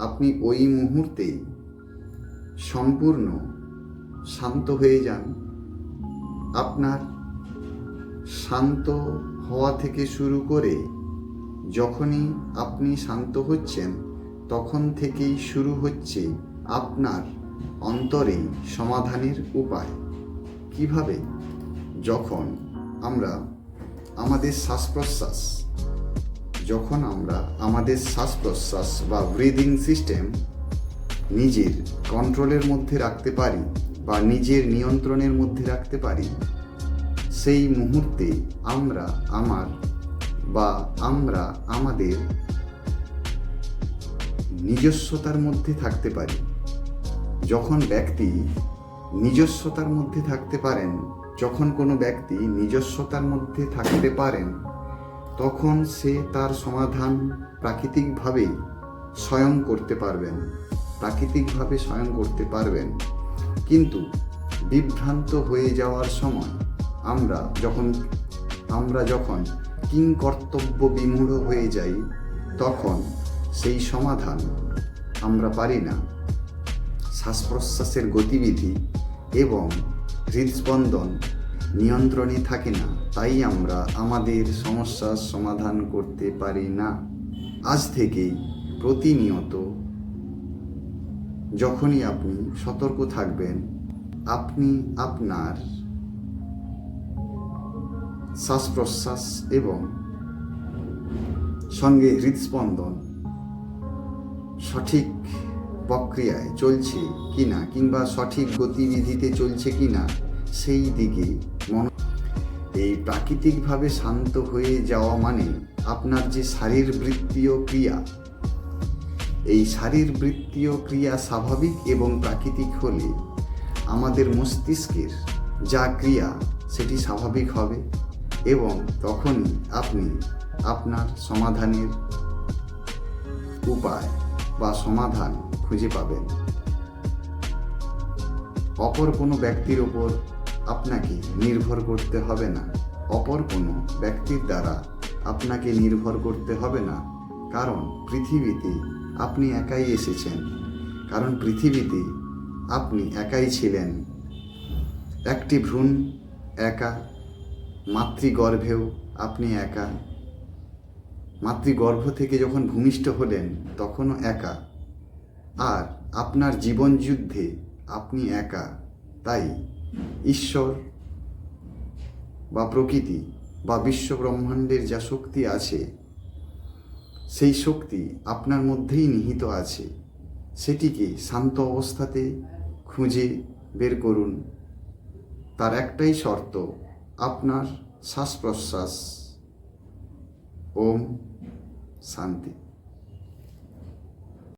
আপনি ওই মুহূর্তেই সম্পূর্ণ শান্ত হয়ে যান। আপনার শান্ত হওয়া থেকে শুরু করে যখনই আপনি শান্ত হচ্ছেন তখন থেকেই শুরু হচ্ছে আপনার অন্তরে সমাধানের উপায়। কিভাবে? যখন আমরা আমাদের শ্বাস প্রশ্বাস বা ব্রিদিং সিস্টেম নিজের কন্ট্রোলের মধ্যে রাখতে পারি বা নিজের নিয়ন্ত্রণের মধ্যে রাখতে পারি, সেই মুহূর্তে আমরা আমাদের নিজস্বতার মধ্যে থাকতে পারি। যখন ব্যক্তি নিজস্বতার মধ্যে থাকতে পারেন, যখন কোনো ব্যক্তি নিজস্বতার মধ্যে থাকতে পারেন, তখন সে তার সমাধান প্রাকৃতিকভাবে স্বয়ং করতে পারবেন। কিন্তু বিভ্রান্ত হয়ে যাওয়ার সময় আমরা যখন কিংকর্তব্য বিমূঢ় হয়ে যাই, তখন সেই সমাধান আমরা পারি না। শ্বাস প্রশ্বাসের গতিবিধি এবং হৃদস্পন্দন নিয়ন্ত্রণে থাকে না, তাই আমরা আমাদের সমস্যার সমাধান করতে পারি না। আজ থেকেই প্রতিনিয়ত যখনই আপনি সতর্ক থাকবেন, আপনি আপনার শ্বাস প্রশ্বাস এবং সঙ্গে হৃদস্পন্দন সঠিক প্রক্রিয়ায় চলছে কিনা কিংবা সঠিক গতিবিধিতে চলছে কিনা সেই দিকে এই প্রাকৃতিকভাবে শান্ত হয়ে যাওয়া মানে আপনার যে শারীরবৃত্তীয় ক্রিয়া, এই শারীরবৃত্তীয় ক্রিয়া স্বাভাবিক এবং প্রাকৃতিক হলে আমাদের মস্তিষ্কের যা ক্রিয়া সেটি স্বাভাবিক হবে এবং তখনই আপনি আপনার সমাধানের উপায় বা সমাধান খুঁজে পাবেন। অপর কোনো ব্যক্তির ওপর আপনাকে নির্ভর করতে হবে না, অপর কোনো ব্যক্তির দ্বারা আপনাকে নির্ভর করতে হবে না। কারণ পৃথিবীতে আপনি একাই এসেছেন, কারণ পৃথিবীতে আপনি একাই ছিলেন। একটি ভ্রূণ একা, মাতৃগর্ভেও আপনি একা, মাতৃগর্ভ থেকে যখন ভূমিষ্ঠ হলেন তখনও একা, আর আপনার জীবন যুদ্ধে আপনি একা। তাই ঈশ্বর বা প্রকৃতি বা বিশ্ব ব্রহ্মাণ্ডের যা শক্তি আছে, সেই শক্তি আপনার মধ্যেই নিহিত আছে। সেটিকে শান্ত অবস্থাতে খুঁজে বের করুন। তার একটাই শর্ত, আপনার শ্বাস প্রশ্বাস। ওম শান্তি।